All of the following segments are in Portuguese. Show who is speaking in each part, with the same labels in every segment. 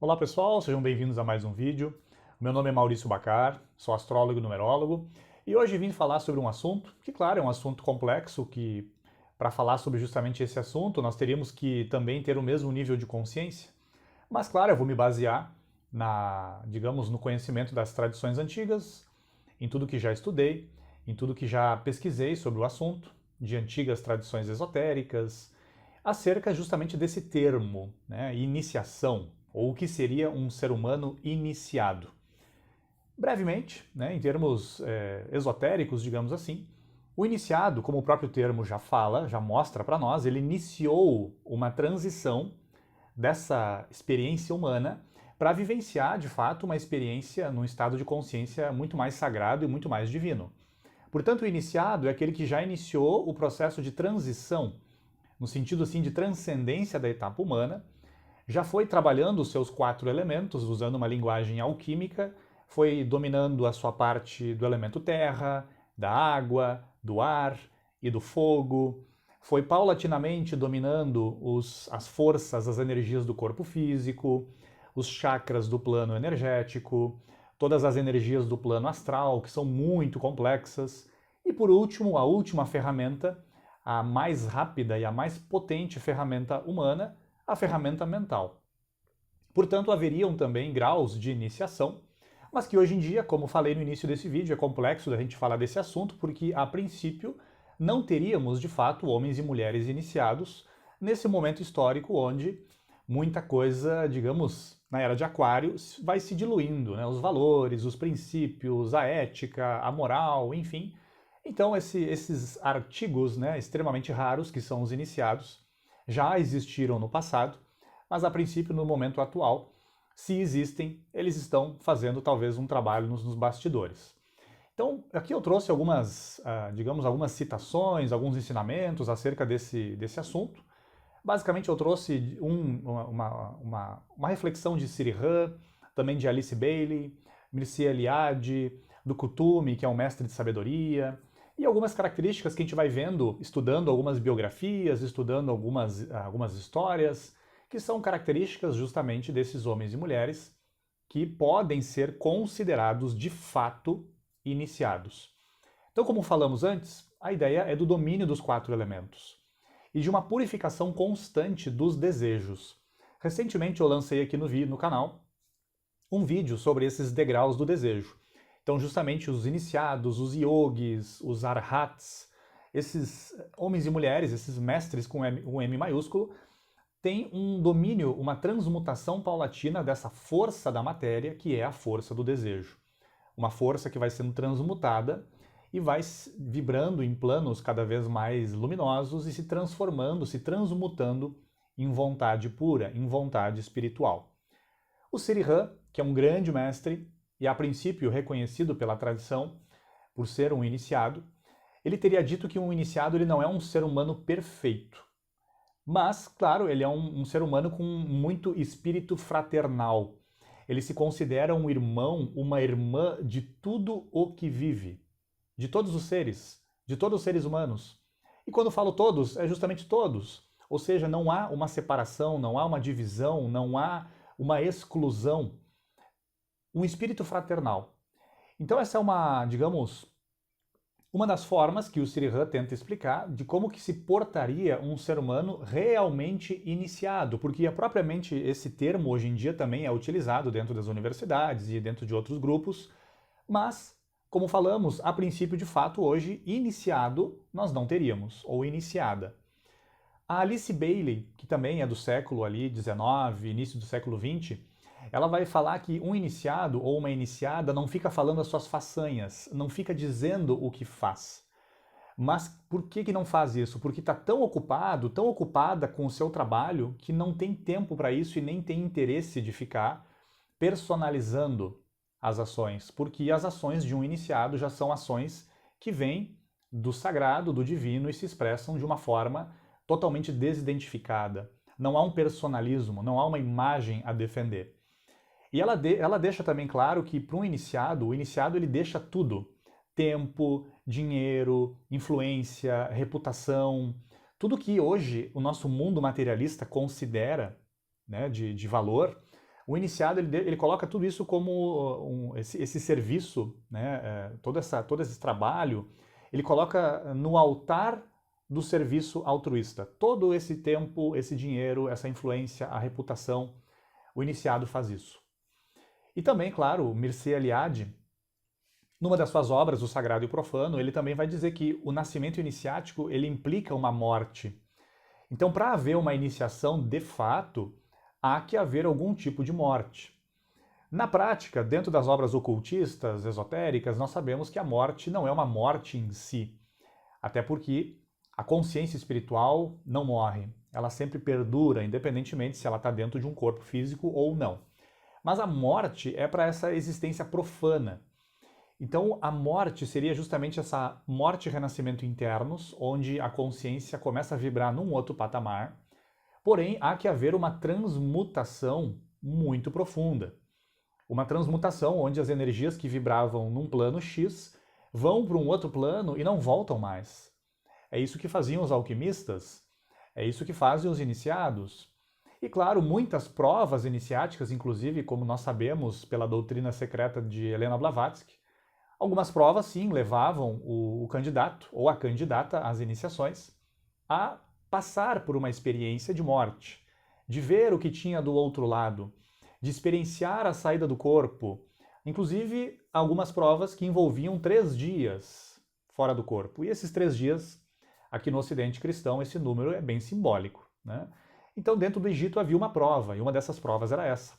Speaker 1: Olá pessoal, sejam bem-vindos a mais um vídeo. Meu nome é Maurício Bacar, sou astrólogo e numerólogo, e hoje vim falar sobre um assunto que, claro, é um assunto complexo, que para falar sobre justamente esse assunto nós teríamos que também ter o mesmo nível de consciência. Mas, claro, eu vou me basear digamos, no conhecimento das tradições antigas, em tudo que já estudei, em tudo que já pesquisei sobre o assunto, de antigas tradições esotéricas, acerca justamente desse termo, né, iniciação, ou o que seria um ser humano iniciado. Brevemente, né, em termos esotéricos, digamos assim, o iniciado, como o próprio termo já fala, já mostra para nós, ele iniciou uma transição dessa experiência humana para vivenciar, de fato, uma experiência num estado de consciência muito mais sagrado e muito mais divino. Portanto, o iniciado é aquele que já iniciou o processo de transição, no sentido assim de transcendência da etapa humana, já foi trabalhando os seus 4 elementos, usando uma linguagem alquímica, foi dominando a sua parte do elemento terra, da água, do ar e do fogo, foi paulatinamente dominando as forças, as energias do corpo físico, os chakras do plano energético, todas as energias do plano astral, que são muito complexas, e por último, a última ferramenta, a mais rápida e a mais potente ferramenta humana, a ferramenta mental. Portanto, haveriam também graus de iniciação, mas que hoje em dia, como falei no início desse vídeo, é complexo da gente falar desse assunto, porque a princípio não teríamos de fato homens e mulheres iniciados nesse momento histórico onde muita coisa, digamos, na era de Aquário, vai se diluindo, né? Os valores, os princípios, a ética, a moral, enfim. Então, esses artigos, né, extremamente raros, que são os iniciados, já existiram no passado, mas a princípio, no momento atual, se existem, eles estão fazendo talvez um trabalho nos bastidores. Então, aqui eu trouxe digamos, algumas citações, alguns ensinamentos acerca desse assunto. Basicamente, eu trouxe uma reflexão de Siri Han, também de Alice Bailey, Mircea Eliade, do Kuthumi, que é um mestre de sabedoria, e algumas características que a gente vai vendo, estudando algumas biografias, estudando algumas histórias, que são características justamente desses homens e mulheres que podem ser considerados de fato iniciados. Então, como falamos antes, a ideia é do domínio dos 4 elementos e de uma purificação constante dos desejos. Recentemente eu lancei aqui no canal um vídeo sobre esses degraus do desejo. Então, justamente os iniciados, os yogis, os arhats, esses homens e mulheres, esses mestres com um M maiúsculo, têm um domínio, uma transmutação paulatina dessa força da matéria, que é a força do desejo. Uma força que vai sendo transmutada e vai vibrando em planos cada vez mais luminosos e se transformando, se transmutando em vontade pura, em vontade espiritual. O Siri Han, que é um grande mestre e a princípio reconhecido pela tradição por ser um iniciado, ele teria dito que um iniciado ele não é um ser humano perfeito. Mas, claro, ele é um ser humano com muito espírito fraternal. Ele se considera um irmão, uma irmã de tudo o que vive, de todos os seres humanos. E quando falo todos, é justamente todos. Ou seja, não há uma separação, não há uma divisão, não há uma exclusão. Um espírito fraternal. Então essa é digamos, uma das formas que o Siri Han tenta explicar de como que se portaria um ser humano realmente iniciado, porque propriamente esse termo hoje em dia também é utilizado dentro das universidades e dentro de outros grupos, mas, como falamos, a princípio de fato hoje, iniciado nós não teríamos, ou iniciada. A Alice Bailey, que também é do século ali 19, início do século 20, ela vai falar que um iniciado ou uma iniciada não fica falando as suas façanhas, não fica dizendo o que faz. Mas por que não faz isso? Porque está tão ocupado, tão ocupada com o seu trabalho, que não tem tempo para isso e nem tem interesse de ficar personalizando as ações. Porque as ações de um iniciado já são ações que vêm do sagrado, do divino e se expressam de uma forma totalmente desidentificada. Não há um personalismo, não há uma imagem a defender. E ela deixa também claro que para um iniciado, o iniciado ele deixa tudo. Tempo, dinheiro, influência, reputação, tudo que hoje o nosso mundo materialista considera, né, de valor, O iniciado ele coloca tudo isso como esse serviço, né, todo esse trabalho, ele coloca no altar do serviço altruísta. Todo esse tempo, esse dinheiro, essa influência, a reputação, o iniciado faz isso. E também, claro, Mircea Eliade, numa das suas obras, O Sagrado e o Profano, ele também vai dizer que o nascimento iniciático ele implica uma morte. Então, para haver uma iniciação de fato, há que haver algum tipo de morte. Na prática, dentro das obras ocultistas, esotéricas, nós sabemos que a morte não é uma morte em si. Até porque a consciência espiritual não morre. Ela sempre perdura, independentemente se ela está dentro de um corpo físico ou não. Mas a morte é para essa existência profana. Então, a morte seria justamente essa morte e renascimento internos, onde a consciência começa a vibrar num outro patamar. Porém, há que haver uma transmutação muito profunda. Uma transmutação onde as energias que vibravam num plano X vão para um outro plano e não voltam mais. É isso que faziam os alquimistas, é isso que fazem os iniciados. E claro, muitas provas iniciáticas, inclusive, como nós sabemos pela doutrina secreta de Helena Blavatsky, algumas provas sim levavam o candidato ou a candidata às iniciações a passar por uma experiência de morte, de ver o que tinha do outro lado, de experienciar a saída do corpo, inclusive algumas provas que envolviam 3 dias fora do corpo. E esses 3 dias, aqui no Ocidente cristão, esse número é bem simbólico, né? Então, dentro do Egito havia uma prova, e uma dessas provas era essa,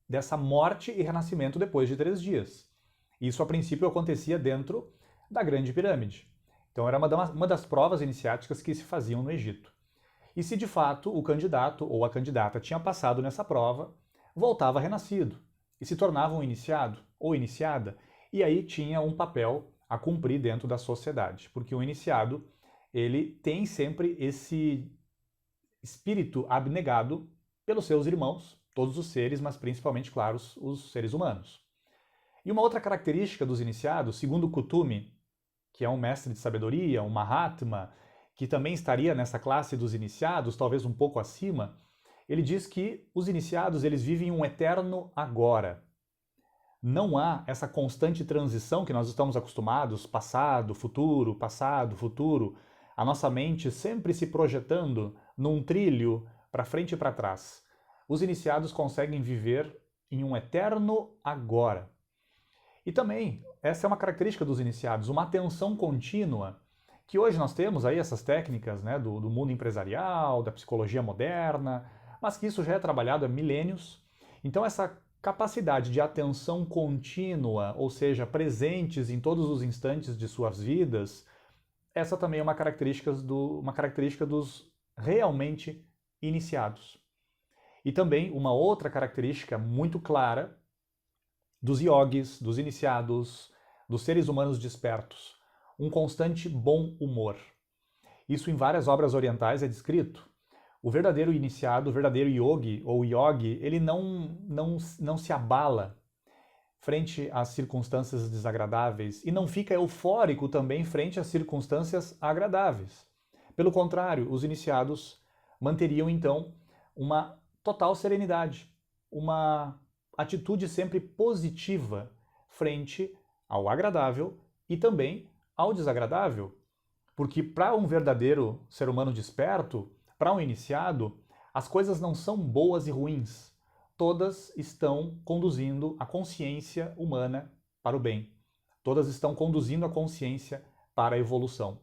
Speaker 1: dessa morte e renascimento depois de 3 dias. Isso, a princípio, acontecia dentro da Grande Pirâmide. Então, era uma das provas iniciáticas que se faziam no Egito. E se, de fato, o candidato ou a candidata tinha passado nessa prova, voltava renascido e se tornava um iniciado ou iniciada, e aí tinha um papel a cumprir dentro da sociedade, porque o iniciado ele tem sempre esse espírito abnegado pelos seus irmãos, todos os seres, mas principalmente, claro, os seres humanos. E uma outra característica dos iniciados, segundo Kuthumi, que é um mestre de sabedoria, um Mahatma, que também estaria nessa classe dos iniciados, talvez um pouco acima, ele diz que os iniciados eles vivem um eterno agora. Não há essa constante transição que nós estamos acostumados, passado, futuro, a nossa mente sempre se projetando num trilho para frente e para trás. Os iniciados conseguem viver em um eterno agora. E também, essa é uma característica dos iniciados, uma atenção contínua, que hoje nós temos aí essas técnicas, né, do mundo empresarial, da psicologia moderna, mas que isso já é trabalhado há milênios. Então essa capacidade de atenção contínua, ou seja, presentes em todos os instantes de suas vidas, essa também é uma característica dos realmente iniciados. E também uma outra característica muito clara dos yogis, dos iniciados, dos seres humanos despertos, um constante bom humor. Isso em várias obras orientais é descrito. O verdadeiro iniciado, o verdadeiro yogi ou yogi, ele não se abala frente às circunstâncias desagradáveis e não fica eufórico também frente às circunstâncias agradáveis. Pelo contrário, os iniciados manteriam então uma total serenidade, uma atitude sempre positiva frente ao agradável e também ao desagradável. Porque para um verdadeiro ser humano desperto, para um iniciado, as coisas não são boas e ruins. Todas estão conduzindo a consciência humana para o bem. Todas estão conduzindo a consciência para a evolução.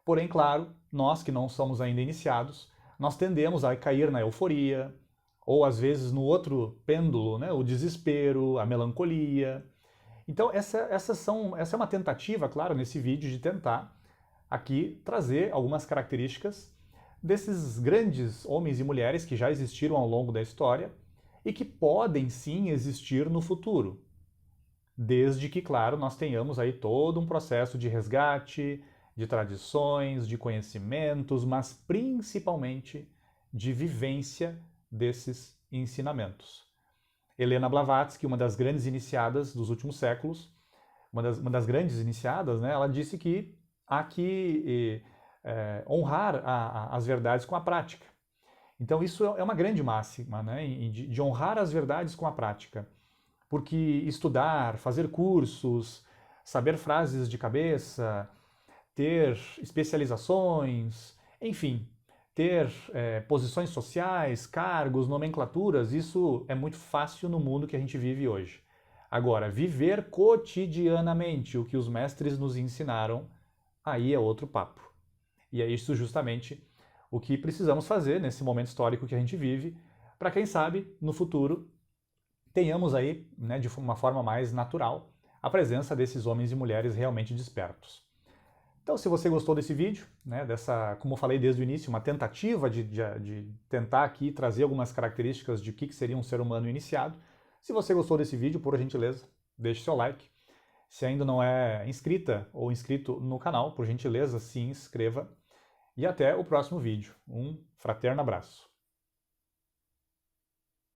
Speaker 1: Porém, claro, nós que não somos ainda iniciados, nós tendemos a cair na euforia, ou às vezes no outro pêndulo, né, o desespero, a melancolia. Então essa é uma tentativa, claro, nesse vídeo de tentar aqui trazer algumas características desses grandes homens e mulheres que já existiram ao longo da história e que podem sim existir no futuro. Desde que, claro, nós tenhamos aí todo um processo de resgate, de tradições, de conhecimentos, mas principalmente de vivência desses ensinamentos. Helena Blavatsky, uma das grandes iniciadas dos últimos séculos, uma das grandes iniciadas, né, ela disse que há que honrar as verdades com a prática. Então isso é uma grande máxima, né? De honrar as verdades com a prática. Porque estudar, fazer cursos, saber frases de cabeça, ter especializações, enfim, ter posições sociais, cargos, nomenclaturas, isso é muito fácil no mundo que a gente vive hoje. Agora, viver cotidianamente o que os mestres nos ensinaram, aí é outro papo. E é isso justamente o que precisamos fazer nesse momento histórico que a gente vive, para quem sabe, no futuro, tenhamos aí, né, de uma forma mais natural, a presença desses homens e mulheres realmente despertos. Então, se você gostou desse vídeo, né, como eu falei desde o início, uma tentativa de tentar aqui trazer algumas características de o que seria um ser humano iniciado, se você gostou desse vídeo, por gentileza, deixe seu like. Se ainda não é inscrita ou inscrito no canal, por gentileza, se inscreva. E até o próximo vídeo. Um fraterno abraço.